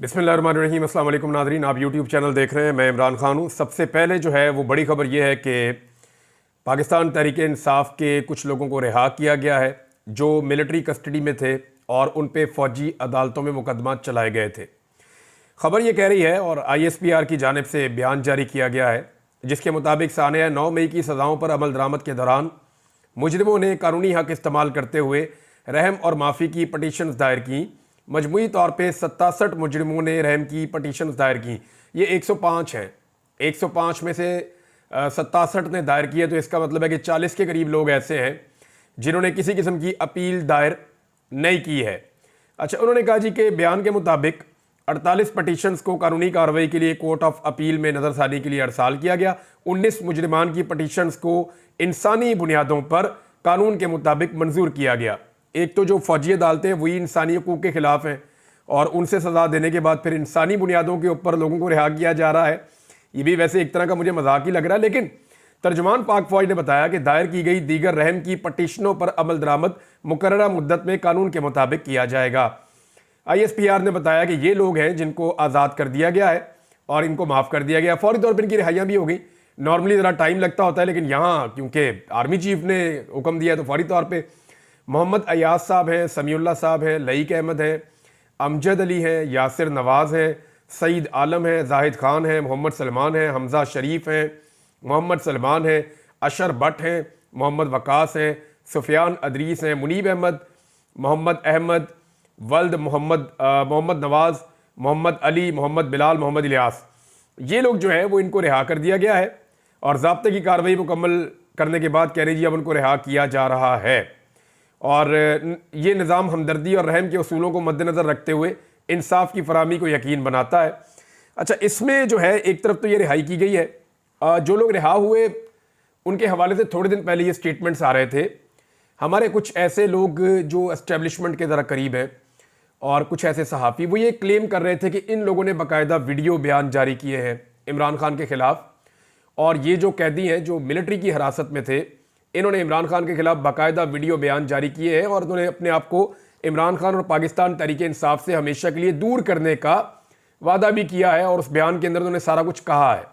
बिस्मिल्लाहिर्रहमानिर्रहीम। अस्सलाम वालेकुम नाज़रीन, आप यूट्यूब चैनल देख रहे हैं। मैं इमरान खान हूँ। सबसे पहले जो है वो बड़ी खबर ये है कि पाकिस्तान तहरीक-ए-इंसाफ के कुछ लोगों को रिहा किया गया है जो मिलिट्री कस्टडी में थे और उन पे फ़ौजी अदालतों में मुकदमा चलाए गए थे। खबर ये कह रही है और ISPR की जानिब से बयान जारी किया गया है जिसके मुताबिक सानिया 9 मई की सज़ाओं पर अमल दरामद के दौरान मुजरिमों ने कानूनी हक इस्तेमाल करते हुए रहम और माफ़ी की पटिशन्स दायर की। मजमूई तौर पे 67 मुजरिमों ने रहम की पटिशन्स दायर की। ये 105 हैं। 105 में से 67 ने दायर किए, तो इसका मतलब है कि 40 के करीब लोग ऐसे हैं जिन्होंने किसी किस्म की अपील दायर नहीं की है। अच्छा, उन्होंने कहा जी कि बयान के मुताबिक 48 पटिशन्स को कानूनी कार्रवाई के लिए कोर्ट ऑफ अपील में नज़रसानी के लिए अरसाल किया गया। 19 मुजरिमान की पटिशन्स को इंसानी बुनियादों पर कानून के मुताबिक मंजूर किया गया। एक तो जो फौजी अदालतें हैं वही इंसानी हकूक़ के ख़िलाफ़ हैं और उनसे सज़ा देने के बाद फिर इंसानी बुनियादों के ऊपर लोगों को रिहा किया जा रहा है। ये भी वैसे एक तरह का मुझे मजाक ही लग रहा है, लेकिन तर्जुमान पाक फ़ौज ने बताया कि दायर की गई दीगर रहम की पटिशनों पर अमल दरामद मुकर्ररा मुद्दत में कानून के मुताबिक किया जाएगा। ISPR ने बताया कि ये लोग हैं जिनको आज़ाद कर दिया गया है और इनको माफ़ कर दिया गया। फौरी तौर पर इनकी रिहाइयाँ भी हो गई। नॉर्मली ज़रा टाइम लगता होता है, लेकिन यहाँ क्योंकि आर्मी चीफ ने हुक्म दिया तो फौरी तौर पर मोहम्मद अयाज साहब हैं, समीउल्लाह साहब हैं, लईक अहमद हैं, अमजद अली हैं, यासिर नवाज़ हैं, सईद आलम हैं, जाहिद खान हैं, मोहम्मद सलमान हैं, हमजा शरीफ हैं, मोहम्मद सलमान हैं, अशर भट्ट हैं, मोहम्मद वकास हैं, सुफियान अदरीस हैं, मुनीब अहमद, मोहम्मद अहमद, वल्द मोहम्मद नवाज़, मोहम्मद अली, मोहम्मद बिलाल, मोहम्मद इलियास। ये लोग जो है वो इनको रिहा कर दिया गया है और ज़ाब्ते की कार्रवाई मुकम्मल करने के बाद कह रही जी अब उनको रिहा किया जा रहा है। और ये निज़ाम हमदर्दी और रहम के उसूलों को मद्देनज़र रखते हुए इंसाफ की फराहमी को यकीन बनाता है। अच्छा, इसमें जो है एक तरफ तो ये रिहाई की गई है, जो लोग रिहा हुए उनके हवाले से थोड़े दिन पहले ये स्टेटमेंट्स आ रहे थे। हमारे कुछ ऐसे लोग जो एस्टेब्लिशमेंट के ज़रा करीब हैं और कुछ ऐसे सहाफ़ी वो ये क्लेम कर रहे थे कि इन लोगों ने बाकायदा वीडियो बयान जारी किए हैं इमरान खान के ख़िलाफ़, और ये जो कैदी हैं जो मिलिट्री की हिरासत में थे इन्होंने इमरान खान के खिलाफ बाकायदा वीडियो बयान जारी किए हैं और उन्होंने अपने आप को इमरान खान और पाकिस्तान तहरीक-ए-इंसाफ से हमेशा के लिए दूर करने का वादा भी किया है और उस बयान के अंदर उन्होंने सारा कुछ कहा है।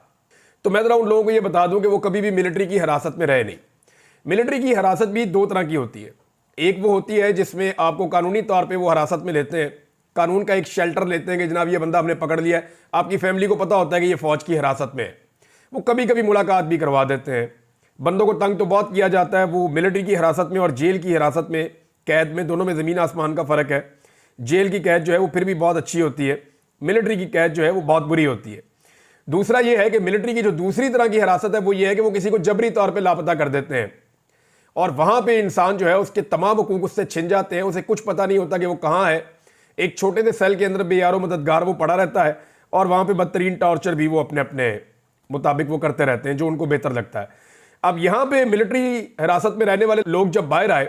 तो मैं ज़रा उन लोगों को ये बता दूं कि वो कभी भी मिलिट्री की हिरासत में रहे नहीं। मिलिट्री की हिरासत भी दो तरह की होती है। एक वो होती है जिसमें आपको कानूनी तौर पर वो हिरासत में लेते हैं, कानून का एक शेल्टर लेते हैं कि जनाब ये बंदा हमने पकड़ लिया है, आपकी फैमिली को पता होता है कि ये फ़ौज की हिरासत में है। वो कभी कभी मुलाकात भी करवा देते हैं। बंदों को तंग तो बहुत किया जाता है। वो मिलिट्री की हिरासत में और जेल की हिरासत में, कैद में, दोनों में ज़मीन आसमान का फ़र्क है। जेल की कैद जो है वो फिर भी बहुत अच्छी होती है, मिलिट्री की कैद जो है वो बहुत बुरी होती है। दूसरा ये है कि मिलिट्री की जो दूसरी तरह की हिरासत है वो ये है कि वो किसी को जबरी तौर पर लापता कर देते हैं और वहाँ पर इंसान जो है उसके तमाम हकूक़ उससे छिन जाते हैं, उसे कुछ पता नहीं होता कि वो कहाँ है। एक छोटे से सेल के अंदर बेयारो मददगार वो पड़ा रहता है और वहाँ पर बदतरीन टॉर्चर भी वो अपने अपने मुताबिक वो करते रहते हैं जो उनको बेहतर लगता है। अब यहाँ पे मिलिट्री हिरासत में रहने वाले लोग जब बाहर आए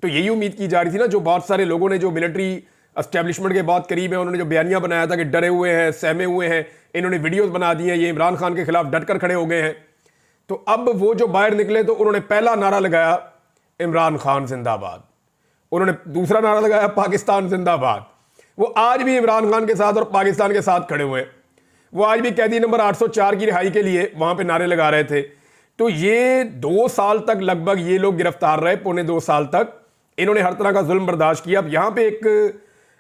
तो यही उम्मीद की जा रही थी ना, जो बहुत सारे लोगों ने जो मिलिट्री एस्टेब्लिशमेंट के बहुत करीब है उन्होंने जो बयानिया बनाया था कि डरे हुए हैं, सहमे हुए हैं, इन्होंने वीडियोस बना दी हैं, ये इमरान खान के खिलाफ डट कर खड़े हो गए हैं। तो अब वो जो बाहर निकले तो उन्होंने पहला नारा लगाया इमरान खान जिंदाबाद, उन्होंने दूसरा नारा लगाया पाकिस्तान जिंदाबाद। वो आज भी इमरान खान के साथ और पाकिस्तान के साथ खड़े हुए हैं। वो आज भी कैदी नंबर 804 की रिहाई के लिए वहां पर नारे लगा रहे थे। तो ये 2 साल तक लगभग ये लोग गिरफ्तार रहे, पौने 2 साल तक इन्होंने हर तरह का जुल्म बर्दाश्त किया। अब यहाँ पे एक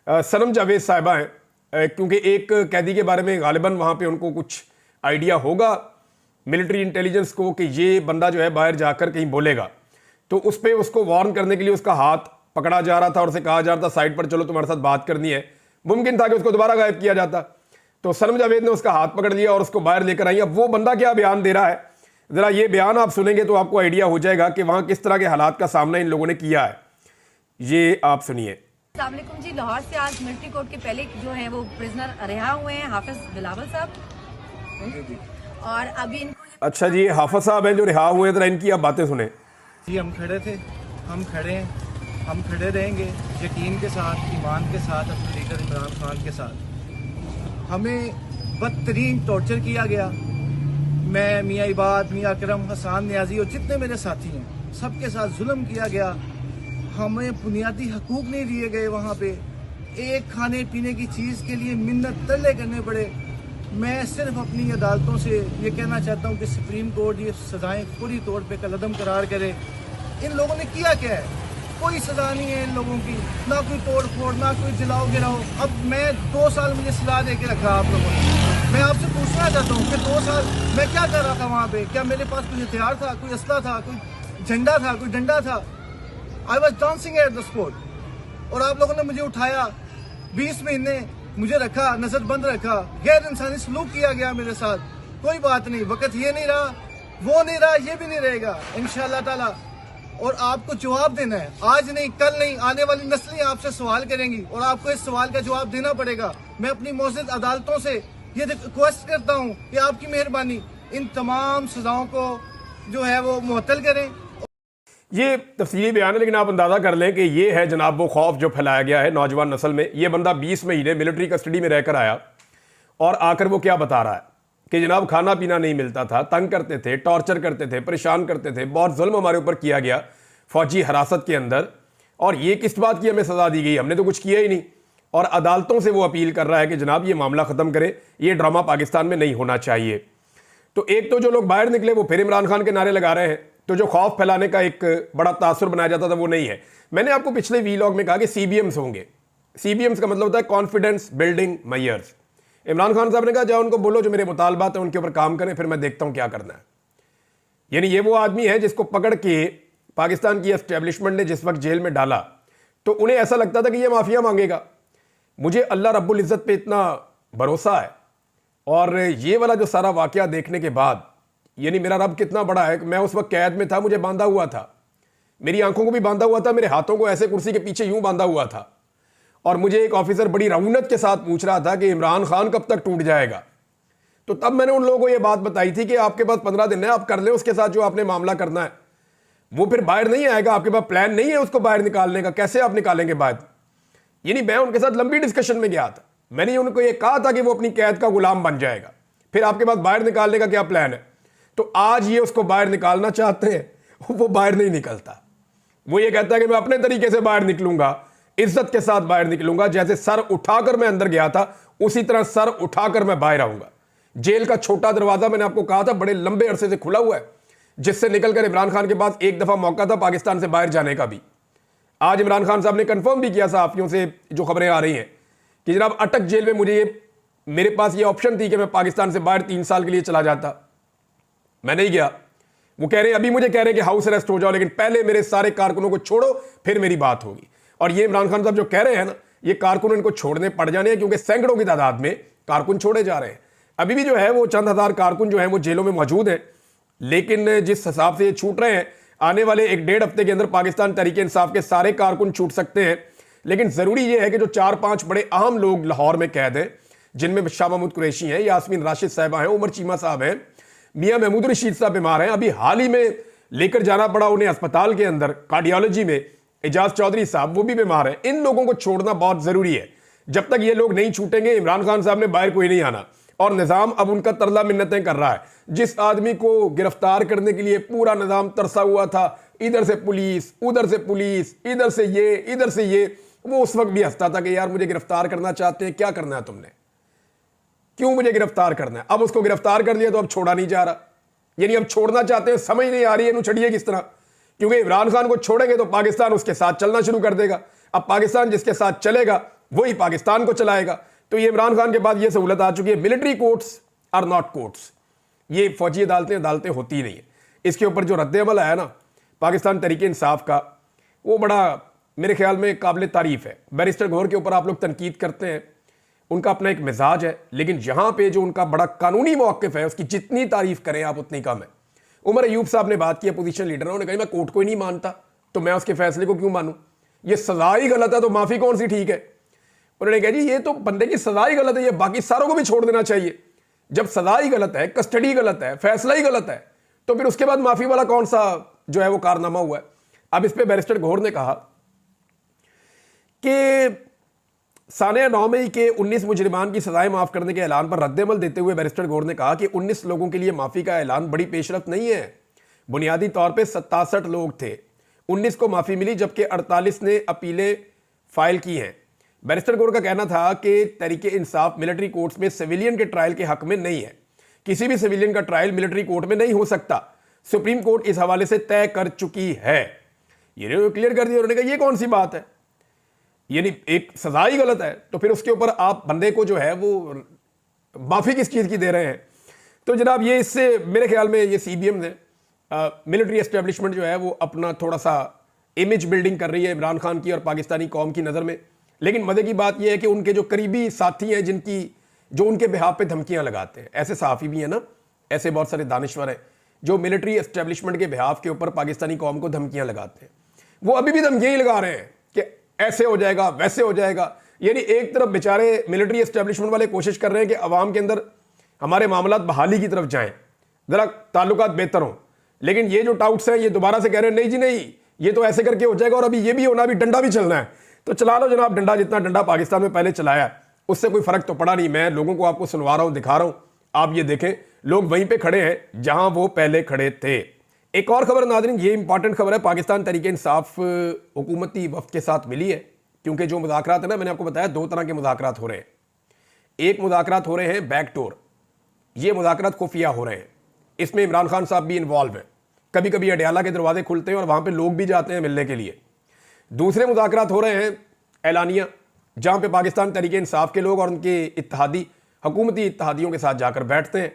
सनम जावेद साहिबा हैं, क्योंकि एक कैदी के बारे में गालिबन वहाँ पे उनको कुछ आइडिया होगा मिलिट्री इंटेलिजेंस को कि ये बंदा जो है बाहर जाकर कहीं बोलेगा, तो उस पर उसको वार्न करने के लिए उसका हाथ पकड़ा जा रहा था और उसे कहा जा रहा था साइड पर चलो तुम्हारे साथ बात करनी है। मुमकिन था कि उसको दोबारा गायब किया जाता। तो सनम जावेद ने उसका हाथ पकड़ लिया और उसको बाहर लेकर आई। अब वो बंदा क्या बयान दे रहा है, ज़रा ये बयान आप सुनेंगे तो आपको आइडिया हो जाएगा कि वहाँ किस तरह के हालात का सामना इन लोगों ने किया है। ये आप सुनिए। अस्सलाम वालेकुम जी, लाहौर से आज मिलिट्री कोर्ट के पहले जो है वो प्रिजनर रिहा हुए हैं, हाफिज बिलावल साहब, और अभी इनको अच्छा जी, हाफिज साहब हैं जो रिहा हुए हैं, ज़रा इनकी आप बातें सुने। जी हम खड़े थे, हम खड़े हैं, हम खड़े रहेंगे यकीन के साथ, ईमान के साथ, अपने लीडर इमरान खान के साथ। हमें बदतरीन टॉर्चर किया गया। मैं, मियाँ इबाद, मियाँ अकरम, हसान न्याजी और जितने मेरे साथी हैं सबके साथ जुल्म किया गया। हमें बुनियादी हकूक़ नहीं दिए गए वहाँ पे। एक खाने पीने की चीज़ के लिए मिन्नत तरले करने पड़े। मैं सिर्फ अपनी अदालतों से ये कहना चाहता हूँ कि सुप्रीम कोर्ट ये सज़ाएँ पूरी तौर पे कलअदम करार करे। इन लोगों ने किया क्या है? कोई सज़ा नहीं है इन लोगों की, ना कोई तोड़ फोड़, ना कोई जलाओ गिराओ। अब मैं 2 साल मुझे सलाह दे के रखा आप लोगों ने। मैं आपसे पूछना चाहता हूँ कि 2 साल मैं क्या कर रहा था वहाँ पे? क्या मेरे पास कोई हथियार था, कोई असला था, कोई झंडा था, कोई डंडा था? I was dancing at the spot और आप लोगों ने मुझे उठाया, 20 महीने मुझे रखा, नजरबंद रखा, गैर इंसानी सलूक किया गया मेरे साथ। कोई बात नहीं, वक्त ये नहीं रहा, वो नहीं रहा, ये भी नहीं रहेगा इंशाअल्लाह ताला। और आपको जवाब देना है, आज नहीं, कल नहीं, आने वाली नस्लें आपसे सवाल करेंगी और आपको इस सवाल का जवाब देना पड़ेगा। मैं अपनी मौजूद अदालतों से ये रिक्वेस्ट करता हूँ कि आपकी मेहरबानी इन तमाम सजाओं को जो है वो मुअत्तल करें। ये तफसीली बयान है, लेकिन आप अंदाज़ा कर लें कि ये है जनाब वो खौफ जो फैलाया गया है नौजवान नस्ल में। ये बंदा 20 महीने मिलिट्री कस्टडी में रहकर आया और आकर वो क्या बता रहा है कि जनाब खाना पीना नहीं मिलता था, तंग करते थे, टॉर्चर करते थे, परेशान करते थे, बहुत जुल्म हमारे ऊपर किया गया फौजी हिरासत के अंदर, और ये किस बात की हमें सज़ा दी गई? हमने तो कुछ किया ही नहीं। और अदालतों से वो अपील कर रहा है कि जनाब ये मामला ख़त्म करें, ये ड्रामा पाकिस्तान में नहीं होना चाहिए। तो एक तो जो लोग बाहर निकले वो फिर इमरान खान के नारे लगा रहे हैं, तो जो खौफ फैलाने का एक बड़ा तासुर बनाया जाता था वो नहीं है। मैंने आपको पिछले वीलॉग में कहा कि CBMs होंगे। CBMs का मतलब होता है confidence building measures. Imran Khan साहब ने कहा जाओ उनको बोलो जो मेरे मुतालबात हैं उनके ऊपर काम करें, फिर मैं देखता हूं क्या करना है। यानी ये वो आदमी है जिसको पकड़ के पाकिस्तान की एस्टेब्लिशमेंट ने जिस वक्त जेल में डाला तो उन्हें ऐसा लगता था कि ये माफिया मांगेगा। मुझे अल्लाह रब्बुल इज़्ज़त पे इतना भरोसा है, और ये वाला जो सारा वाकया देखने के बाद, यानी मेरा रब कितना बड़ा है कि मैं उस वक्त कैद में था, मुझे बांधा हुआ था, मेरी आंखों को भी बांधा हुआ था, मेरे हाथों को ऐसे कुर्सी के पीछे यूं बांधा हुआ था, और मुझे एक ऑफिसर बड़ी रऊनत के साथ पूछ रहा था कि इमरान खान कब तक टूट जाएगा। तो तब मैंने उन लोगों को यह बात बताई थी कि आपके पास 15 दिन है, आप कर लें उसके साथ जो आपने मामला करना है। वो फिर बाहर नहीं आएगा, आपके पास प्लान नहीं है उसको बाहर निकालने का, कैसे आप निकालेंगे बाहर? यानी मैं उनके साथ लंबी डिस्कशन में गया था, मैंने उनको यह कहा था कि वो अपनी कैद का गुलाम बन जाएगा, फिर आपके पास बाहर निकालने का क्या प्लान है? तो आज ये उसको बाहर निकालना चाहते हैं, वो बाहर नहीं निकलता। वो ये कहता है कि मैं अपने तरीके से बाहर निकलूंगा, इज्जत के साथ बाहर निकलूंगा, जैसे सर उठाकर मैं अंदर गया था उसी तरह सर उठाकर मैं बाहर आऊंगा। जेल का छोटा दरवाजा मैंने आपको कहा था बड़े लंबे अरसे से खुला हुआ है, जिससे निकलकर इमरान खान के पास एक दफा मौका था पाकिस्तान से बाहर जाने का भी। आज इमरान खान साहब ने कंफर्म भी किया सहाफियों से जो खबरें आ रही हैं कि जनाब अटक जेल में मेरे पास ये ऑप्शन थी कि मैं पाकिस्तान से बाहर 3 साल के लिए चला जाता, मैं नहीं गया। वो कह रहे हैं, अभी मुझे कह रहे हैं कि हाउस अरेस्ट हो जाओ, लेकिन पहले मेरे सारे कारकुनों को छोड़ो फिर मेरी बात होगी। और ये इमरान खान साहब जो कह रहे हैं ना, ये कारकुन इनको छोड़ने पड़ जाने हैं, क्योंकि सैकड़ों की तादाद में कारकुन छोड़े जा रहे हैं। अभी भी जो है वो चंद हजार कारकुन जो है वो जेलों में मौजूद हैं, लेकिन जिस हिसाब से ये छूट रहे हैं, आने वाले 1-1.5 हफ्ते के अंदर पाकिस्तान तहरीक इंसाफ के सारे कारकुन छूट सकते हैं। लेकिन जरूरी यह है कि जो 4-5 बड़े अहम लोग लाहौर में कैद हैं, जिनमें शाह महमूद कुरैशी हैं, यास्मीन राशिद साहबा हैं, उमर चीमा साहब हैं, मियां महमूद रशीद साहब बीमार हैं, अभी हाल ही में लेकर जाना पड़ा उन्हें अस्पताल के अंदर कार्डियोलॉजी में, एजाज चौधरी साहब वो भी बीमार हैं। इन लोगों को छोड़ना बहुत जरूरी है। जब तक ये लोग नहीं छूटेंगे, इमरान खान साहब ने बाहर कोई नहीं आना, और निजाम अब उनका तरला मिन्नतें कर रहा है। जिस आदमी को गिरफ्तार करने के लिए पूरा निजाम तरसा हुआ था, इधर से पुलिस, उधर से पुलिस, इधर से ये, इधर से ये, वो उस वक्त भी हंसता था कि यार मुझे गिरफ्तार करना चाहते हैं, क्या करना है तुमने, क्यों मुझे गिरफ्तार करना है? अब उसको गिरफ्तार कर लिया तो अब छोड़ा नहीं जा रहा, यानी अब छोड़ना चाहते हैं, समझ नहीं आ रही है छड़िए किस तरह, क्योंकि इमरान खान को छोड़ेंगे तो पाकिस्तान उसके साथ चलना शुरू कर देगा। अब पाकिस्तान जिसके साथ चलेगा वही पाकिस्तान को चलाएगा। तो ये इमरान खान के बाद ये सहूलत आ चुकी है, military courts are not courts, ये फौजी अदालतें होती ही नहीं है। इसके ऊपर जो रद्द-ए-अमल आया ना पाकिस्तान तहरीक इंसाफ का, वो बड़ा मेरे ख्याल में काबिल तारीफ है। बैरिस्टर गौहर के ऊपर आप लोग तनकीद करते हैं, उनका अपना एक मिजाज है, लेकिन यहां पे जो उनका बड़ा कानूनी मौक़िफ़ है उसकी जितनी तारीफ करें आप उतनी कम है। उमर अयूब साहब ने बात की, अपोजिशन लीडर, उन्होंने कहा मैं कोर्ट को ही नहीं मानता तो मैं उसके फैसले को क्यों मानूं, ये सजा ही गलत है तो माफी कौन सी ठीक है। उन्होंने कहा जी ये तो बंदे की सजा ही गलत है, ये बाकी सारों को भी छोड़ देना चाहिए। जब सजा ही गलत है, कस्टडी गलत है, फैसला ही गलत है, तो फिर उसके बाद माफी वाला कौन सा जो है वो कारनामा हुआ है। अब इस पर बैरिस्टर गौहर ने कहा कि सानिया 9 मई के 19 मुजरिमान की सजाएं माफ करने के ऐलान पर रद्द-ए-अमल देते हुए बैरिस्टर गौहर ने कहा कि 19 लोगों के लिए माफी का ऐलान बड़ी पेशरफ्त नहीं है। बुनियादी तौर पे 67 लोग थे, 19 को माफी मिली, जबकि 48 ने अपीलें फाइल की हैं। बैरिस्टर गौर का कहना था कि तहरीक इंसाफ मिलिट्री कोर्ट्स में सिविलियन के ट्रायल के हक में नहीं है, किसी भी सिविलियन का ट्रायल मिलिट्री कोर्ट में नहीं हो सकता, सुप्रीम कोर्ट इस हवाले से तय कर चुकी है। ये क्लियर कर दिया उन्होंने कहा ये कौन सी बात है, यानी एक सजा ही गलत है तो फिर उसके ऊपर आप बंदे को जो है वो माफी किस चीज की दे रहे हैं। तो जनाब ये इससे मेरे ख्याल में ये सीबीएम ने मिलिट्री एस्टेब्लिशमेंट जो है वो अपना थोड़ा सा इमेज बिल्डिंग कर रही है इमरान खान की और पाकिस्तानी कौम की नज़र में। लेकिन मजे की बात यह है कि उनके जो करीबी साथी हैं जिनकी जो उनके बिहाफ पे धमकियां लगाते हैं, ऐसे सहाफ़ी भी हैं ना, ऐसे बहुत सारे दानिश्वर हैं जो मिलिट्री एस्टेब्लिशमेंट के बिहाफ के ऊपर पाकिस्तानी कौम को धमकियां लगाते हैं। वो अभी भी धमकियां ही लगा रहे हैं कि ऐसे हो जाएगा वैसे हो जाएगा। यानी एक तरफ बेचारे मिलिट्री एस्टेब्लिशमेंट वाले कोशिश कर रहे हैं कि अवाम के अंदर हमारे मामला बहाली की तरफ जाएं, ज़रा ताल्लुकात बेहतर हों, लेकिन ये जो टाउट्स हैं ये दोबारा से कह रहे हैं नहीं जी नहीं, ये तो ऐसे करके हो जाएगा और अभी ये भी होना, अभी डंडा भी चलना है। तो चला लो जनाब डंडा, जितना डंडा पाकिस्तान में पहले चलाया उससे कोई फर्क तो पड़ा नहीं। मैं लोगों को आपको सुनवा रहा हूं, दिखा रहा हूं, आप ये देखें, लोग वहीं पे खड़े हैं जहां वो पहले खड़े थे। एक और खबर नाज़रीन, ये इंपॉर्टेंट खबर है, पाकिस्तान तहरीक इंसाफ हुकूमती वफ्द के साथ मिली है, क्योंकि जो मुज़ाकरात है ना, मैंने आपको बताया 2 तरह के मुज़ाकरात हो रहे हैं। एक मुज़ाकरात हो रहे हैं बैकडोर, ये मुज़ाकरात खुफिया हो रहे हैं, इसमें इमरान खान साहब भी इन्वॉल्व हैं, कभी कभी अडयाला के दरवाजे खुलते हैं और वहां पे लोग भी जाते हैं मिलने के लिए। दूसरे मुज़ाकरात हो रहे हैं ऐलानिया, जहां पे पाकिस्तान तहरीक इंसाफ के लोग और उनके इत्तेहादी हुकूमती इत्तेहादियों के साथ जाकर बैठते हैं।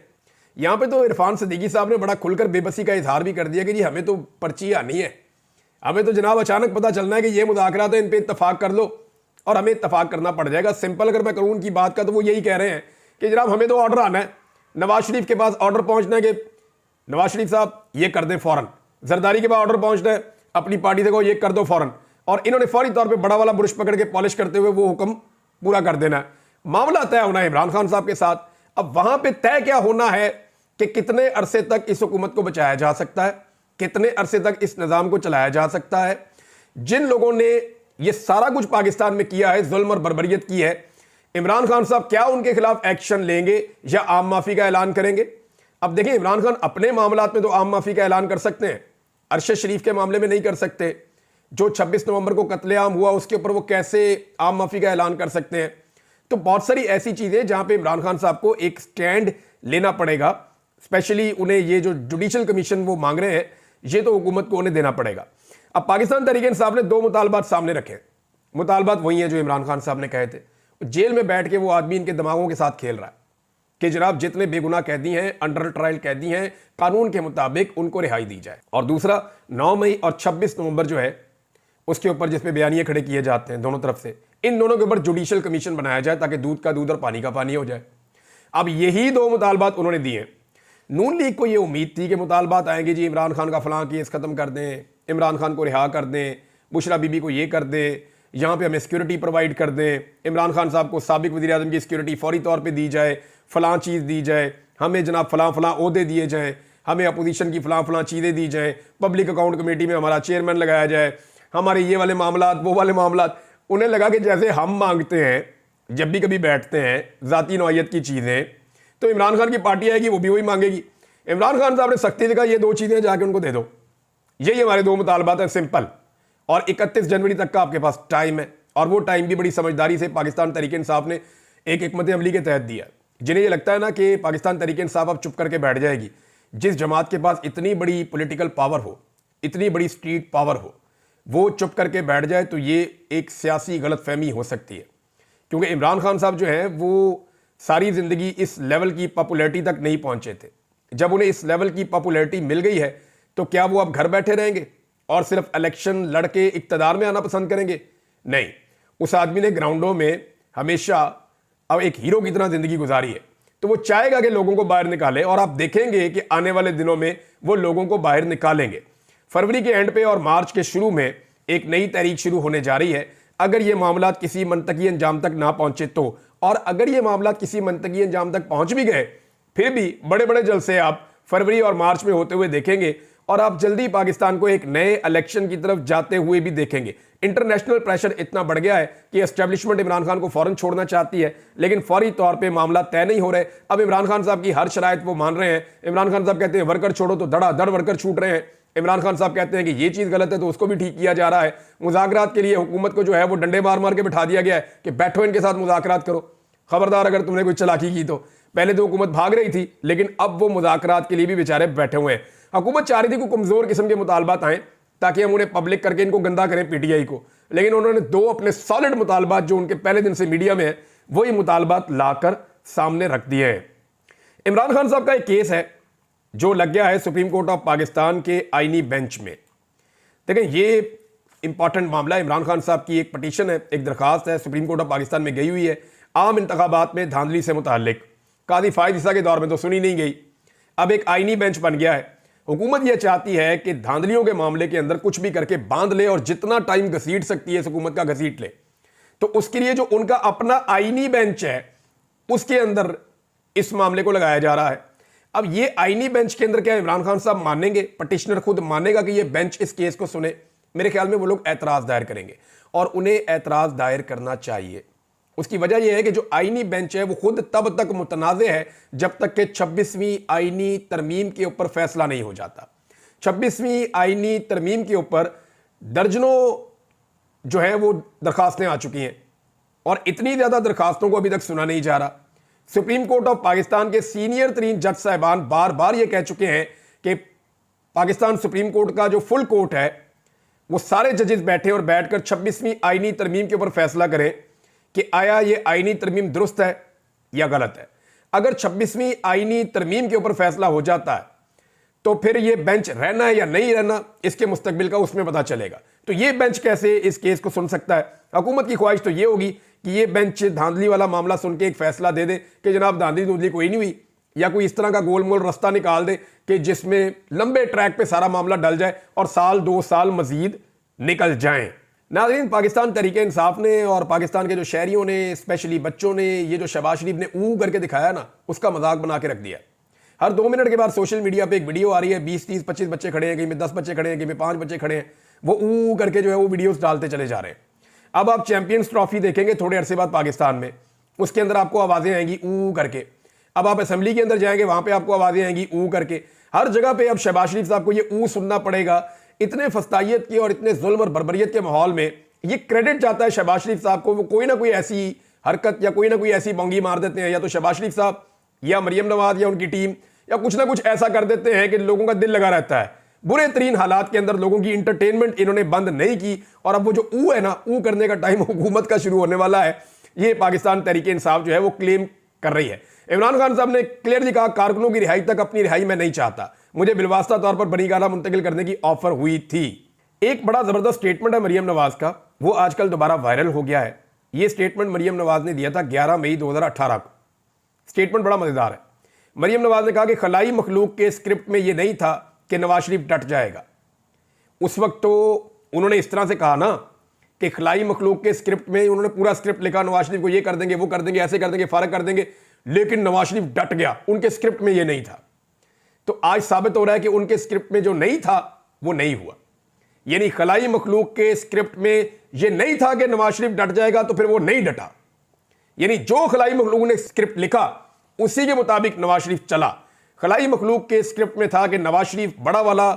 यहां पे तो इरफान सिद्दीकी साहब ने बड़ा खुलकर बेबसी का इजहार भी कर दिया कि जी हमें तो पर्ची आनी है, हमें तो जनाब अचानक पता चलना है कि ये मुज़ाकरात है, इन पे इत्तफाक कर लो और हमें इत्तफाक करना पड़ जाएगा। सिंपल अगर मैं करूँ उनकी बात का तो वो यही कह रहे हैं कि जनाब हमें तो ऑर्डर आना है, नवाज शरीफ के पास ऑर्डर पहुंचना है कि नवाज शरीफ साहब ये कर दें फौरन, जरदारी के पास ऑर्डर पहुंचना है अपनी पार्टी से को ये कर दो फौरन, और इन्होंने फौरी तौर पे बड़ा वाला ब्रश पकड़ के पॉलिश करते हुए वो हुक्म पूरा कर देना है। मामला तय होना है इमरान खान साहब के साथ। अब वहां पे तय क्या होना है कि कितने अरसे तक इस हुकूमत को बचाया जा सकता है, कितने अरसे तक इस निज़ाम को चलाया जा सकता है। जिन लोगों ने ये सारा कुछ पाकिस्तान में किया है, जुल्म और बर्बरियत की है, इमरान खान साहब क्या उनके खिलाफ एक्शन लेंगे या आम माफी का ऐलान करेंगे। अब देखिए, इमरान खान अपने मामलात में तो आम माफी का ऐलान कर सकते हैं, अरशद शरीफ के मामले में नहीं कर सकते। जो 26 नवंबर को कत्लेआम हुआ उसके ऊपर वो कैसे आम माफी का ऐलान कर सकते हैं। तो बहुत सारी ऐसी चीजें जहां पे इमरान खान साहब को एक स्टैंड लेना पड़ेगा, स्पेशली उन्हें ये जो जुडिशल कमीशन वो मांग रहे हैं ये तो हुकूमत को उन्हें देना पड़ेगा। अब पाकिस्तान तहरीक इंसाफ ने 2 मुतालबात सामने रखे, मुतालबात वही है जो इमरान खान साहब ने कहे थे। जेल में बैठ के वो आदमी इनके दिमागों के साथ खेल रहा है कि जनाब जितने बेगुनाह कैदी हैं, अंडर ट्रायल कैदी हैं, कानून के मुताबिक उनको रिहाई दी जाए। और दूसरा 9 मई और 26 नवंबर जो है उसके ऊपर जिसपे बयानिए खड़े किए जाते हैं दोनों तरफ से, इन दोनों के ऊपर जुडिशल कमीशन बनाया जाए ताकि दूध का दूध और पानी का पानी हो जाए। अब यही 2 मुतालबात उन्होंने दिए। नून लीग को यह उम्मीद थी कि मुतालबात आएंगे जी इमरान खान का फलां केस खत्म कर दें, इमरान खान को रिहा कर दें, बुशरा बीबी को ये कर दें, यहाँ पे हमें सिक्योरिटी प्रोवाइड कर दें, इमरान खान साहब को साबिक वज़ीर आज़म की सिक्योरिटी फौरी तौर पे दी जाए, फलां चीज़ दी जाए, हमें जनाब फलां फलां ओहदे दिए जाएँ, हमें अपोजिशन की फलां फलां चीज़ें दी जाएँ, पब्लिक अकाउंट कमेटी में हमारा चेयरमैन लगाया जाए, हमारे ये वाले मामलात वो वाले मामलात। उन्हें लगा कि जैसे हम मांगते हैं जब भी कभी बैठते हैं ज़ाती नौइयत की चीज़ें, तो इमरान खान की पार्टी आएगी वो भी वही मांगेगी। इमरान खान साहब ने सख्ती से कहा ये 2 चीज़ें जाके उनको दे दो, यही हमारे 2 मुतालबात हैं, सिंपल। और 31 जनवरी तक का आपके पास टाइम है, और वो टाइम भी बड़ी समझदारी से पाकिस्तान तहरीक इंसाफ ने एक हिकमत अमली के तहत दिया। जिन्हें ये लगता है ना कि पाकिस्तान तहरीक इंसाफ अब चुप करके बैठ जाएगी, जिस जमात के पास इतनी बड़ी पॉलिटिकल पावर हो, इतनी बड़ी स्ट्रीट पावर हो, वो चुप करके बैठ जाए तो ये एक सियासी गलतफहमी हो सकती है। क्योंकि इमरान खान साहब जो है वो सारी ज़िंदगी इस लेवल की पॉपुलैरिटी तक नहीं पहुंचे थे। जब उन्हें इस लेवल की पॉपुलैरिटी मिल गई है तो क्या वो अब घर बैठे रहेंगे और सिर्फ इलेक्शन लड़के इक्तदार में आना पसंद करेंगे? नहीं, उस आदमी ने ग्राउंडों में हमेशा अब एक हीरो की तरह ज़िंदगी गुजारी है, तो वो चाहेगा कि लोगों को बाहर निकाले, और आप देखेंगे कि आने वाले दिनों में वो लोगों को बाहर निकालेंगे। फरवरी के एंड पे और मार्च के शुरू में एक नई तहरीक शुरू होने जा रही है। अगर ये मामला किसी मंतकी अंजाम तक ना पहुंचे तो, और अगर ये मामला किसी मंतकी अंजाम तक पहुंच भी गए, फिर भी बड़े बड़े जलसे आप फरवरी और मार्च में होते हुए देखेंगे, और आप जल्दी पाकिस्तान को एक नए इलेक्शन की तरफ जाते हुए भी देखेंगे। इंटरनेशनल प्रेशर इतना बढ़ गया है कि एस्टेब्लिशमेंट इमरान खान को फौरन छोड़ना चाहती है, लेकिन फौरी तौर पे मामला तय नहीं हो रहे। अब इमरान खान साहब की हर शराइत वो मान रहे हैं। इमरान खान साहब कहते हैं वर्कर छोड़ो तो धड़ाधड़ वर्कर छूट रहे हैं। इमरान खान साहब कहते हैं कि ये चीज़ गलत है तो उसको भी ठीक किया जा रहा है। मुज़ाकरात के लिए हुकूमत को जो है वो डंडे मार मार के बिठा दिया गया है कि बैठो इनके साथ मुज़ाकरात करो, खबरदार अगर तुमने कोई चालाकी की तो। पहले तो हुकूमत भाग रही थी, लेकिन अब वो मुज़ाकरात के लिए भी बेचारे बैठे हुए हैं। हुकूमत चाह रही थी कोई कमज़ोर किस्म के मुतालबात आएँ ताकि हम उन्हें पब्लिक करके इनको गंदा करें पीटीआई को, लेकिन उन्होंने दो अपने सॉलिड मुतालबात जो उनके पहले दिन से मीडिया में है वही मुतालबात लाकर सामने रख दिए हैं। इमरान खान साहब का एक केस है जो लग गया है सुप्रीम कोर्ट ऑफ पाकिस्तान के आईनी बेंच में। देखें, ये इंपॉर्टेंट मामला है। इमरान खान साहब की एक पटिशन है, एक दरखास्त है, सुप्रीम कोर्ट ऑफ पाकिस्तान में गई हुई है आम इंतखाबात में धांधली से मुताल्लिक। काजी फायद ईसा के दौर में तो सुनी नहीं गई, अब एक आईनी बेंच बन गया है। हुकूमत यह चाहती है कि धांधलियों के मामले के अंदर कुछ भी करके बांध ले और जितना टाइम घसीट सकती है हुकूमत का घसीट ले। तो उसके लिए जो उनका अपना आईनी बेंच है उसके अंदर इस मामले को लगाया जा रहा है। अब ये आईनी बेंच के अंदर क्या इमरान खान साहब मानेंगे, पटिशनर खुद मानेगा कि ये बेंच इस केस को सुने? मेरे ख्याल में वो लोग एतराज दायर करेंगे और उन्हें एतराज दायर करना चाहिए। उसकी वजह यह है कि जो आईनी बेंच है वो खुद तब तक मुतनाज़ है जब तक कि 26वीं आईनी तरमीम के ऊपर फैसला नहीं हो जाता। 26वीं आईनी तरमीम के ऊपर दर्जनों जो है वो दरखास्तें आ चुकी हैं और इतनी ज़्यादा दरखास्तों को अभी तक सुना नहीं जा रहा। सुप्रीम कोर्ट ऑफ पाकिस्तान के सीनियर तरीन जज साहिबान बार बार ये कह चुके हैं कि पाकिस्तान सुप्रीम कोर्ट का जो फुल कोर्ट है वो सारे जजेस बैठे और बैठकर 26वीं आईनी तरमीम के ऊपर फैसला करें कि आया ये आईनी तरमीम दुरुस्त है या गलत है। अगर 26वीं आईनी तरमीम के ऊपर फैसला हो जाता है तो फिर ये बेंच रहना है या नहीं रहना इसके मुस्तकबिल का उसमें पता चलेगा। तो ये बेंच कैसे इस केस को सुन सकता है? हुकूमत की ख्वाहिश तो ये होगी कि ये बेंच धांधली वाला मामला सुन के एक फैसला दे दे कि जनाब धांधली धुंधली कोई नहीं हुई, या कोई इस तरह का गोल मोल रास्ता निकाल दे कि जिसमें लंबे ट्रैक पे सारा मामला डल जाए और साल 2 साल मजीद निकल जाएं। नाज़रीन, पाकिस्तान तहरीक इंसाफ ने और पाकिस्तान के जो शहरियों ने, स्पेशली बच्चों ने, ये जो शहबाज शरीफ ने ऊ करके दिखाया ना, उसका मजाक बना के रख दिया। हर 2 मिनट के बाद सोशल मीडिया पे एक वीडियो आ रही है, 20, 30, 25 बच्चे खड़े हैं, कहीं में 10 बच्चे खड़े हैं, कहीं में 5 बच्चे खड़े हैं, वो ऊ करके जो है वो वीडियोस डालते चले जा रहे हैं। अब आप चैंपियंस ट्रॉफी देखेंगे थोड़े अरसे बाद पाकिस्तान में, उसके अंदर आपको आवाज़ें आएंगी ऊ करके। अब आप असेंबली के अंदर जाएंगे, वहाँ पर आपको आवाज़ें आएंगी ऊ करके। हर जगह पर अब शहबाज शरीफ साहब को ये ऊ सुनना पड़ेगा। इतने फस्तायत के और इतने जुल्म और बर्बरियत के माहौल में ये क्रेडिट जाता है शहबाज शरीफ साहब को। वो कोई ना कोई ऐसी हरकत या कोई ना कोई ऐसी बोंगी मार देते हैं, या तो शहबाज शरीफ साहब या मरियम नवाज या उनकी टीम या कुछ ना कुछ ऐसा कर देते हैं कि लोगों का दिल लगा रहता है। बुरे तरीन हालात के अंदर लोगों की इंटरटेनमेंट इन्होंने बंद नहीं की और अब वो जो ऊ है ना, ऊ करने का टाइम हुकूमत का शुरू होने वाला है, ये पाकिस्तान तहरीक इंसाफ जो है वो क्लेम कर रही है। इमरान खान साहब ने क्लियरली कहा कारकुनों की रिहाई तक अपनी रिहाई मैं नहीं चाहता, मुझे बिलवास्ता तौर पर बनीगाना मुंतकिल करने की ऑफर हुई थी। एक बड़ा जबरदस्त स्टेटमेंट है मरियम नवाज का, वो आजकल दोबारा वायरल हो गया है। ये स्टेटमेंट मरियम नवाज ने दिया था 11 मई 2018 को। स्टेटमेंट बड़ा मजेदार है। मरियम नवाज ने कहा कि खलाई मखलूक के स्क्रिप्ट में ये नहीं था कि नवाज शरीफ डट जाएगा। उस वक्त तो उन्होंने इस तरह से कहा ना कि खलाई मखलूक के स्क्रिप्ट में उन्होंने पूरा स्क्रिप्ट लिखा, नवाज शरीफ को ये कर देंगे, वो कर देंगे, ऐसे कर देंगे, फारग कर देंगे, लेकिन नवाज शरीफ डट गया, उनके स्क्रिप्ट में ये नहीं था। तो आज साबित हो रहा है कि उनके स्क्रिप्ट में जो नहीं था वो नहीं हुआ। यानी खलाई मखलूक के स्क्रिप्ट में ये नहीं था कि नवाज शरीफ डट जाएगा, तो फिर वो नहीं डटा। यानी जो खलाई मखलूक ने स्क्रिप्ट लिखा उसी के मुताबिक नवाज शरीफ चला। खलाई मखलूक के स्क्रिप्ट में था कि नवाज शरीफ बड़ा वाला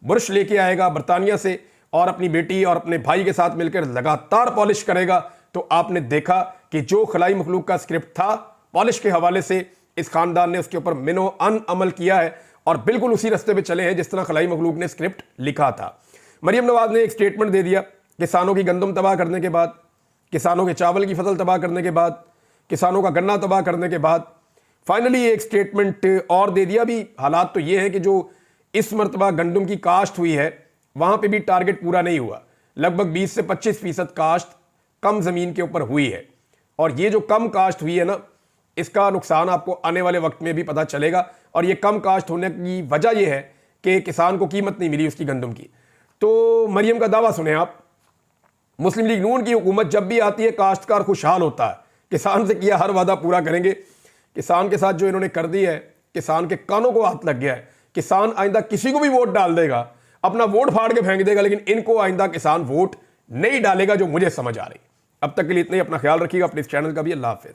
बुरश लेके आएगा बरतानिया से और अपनी बेटी और अपने भाई के साथ मिलकर लगातार पॉलिश करेगा। तो आपने देखा कि जो खलाई मखलूक का स्क्रिप्ट था पॉलिश के हवाले से इस खानदान ने उसके ऊपर मिनो अन अमल किया है और बिल्कुल उसी रास्ते पे चले हैं जिस तरह खलाई मखलूक ने स्क्रिप्ट लिखा था। मरियम नवाज ने एक स्टेटमेंट दे दिया, किसानों की गंदम तबाह करने के बाद, किसानों के चावल की फसल तबाह करने के बाद, किसानों का गन्ना तबाह करने के बाद फाइनली एक स्टेटमेंट और दे दिया। भी हालात तो ये है कि जो इस मरतबा गंदम की काश्त हुई है वहाँ पे भी टारगेट पूरा नहीं हुआ। लगभग 20 से 25% काश्त कम ज़मीन के ऊपर हुई है और ये जो कम काश्त हुई है ना, इसका नुकसान आपको आने वाले वक्त में भी पता चलेगा। और ये कम काश्त होने की वजह यह है कि किसान को कीमत नहीं मिली उसकी गंदम की। तो मरियम का दावा सुने आप, मुस्लिम लीग नून की हुकूमत जब भी आती है काश्तकार खुशहाल होता है, किसान से किया हर वादा पूरा करेंगे। किसान के साथ जो इन्होंने कर दी है, किसान के कानों को हाथ लग गया है। किसान आइंदा किसी को भी वोट डाल देगा, अपना वोट फाड़ के फेंक देगा, लेकिन इनको आइंदा किसान वोट नहीं डालेगा, जो मुझे समझ आ रही। अब तक के लिए इतना ही। अपना ख्याल रखिएगा, अपने इस चैनल का भी। अल्लाह हाफिज़।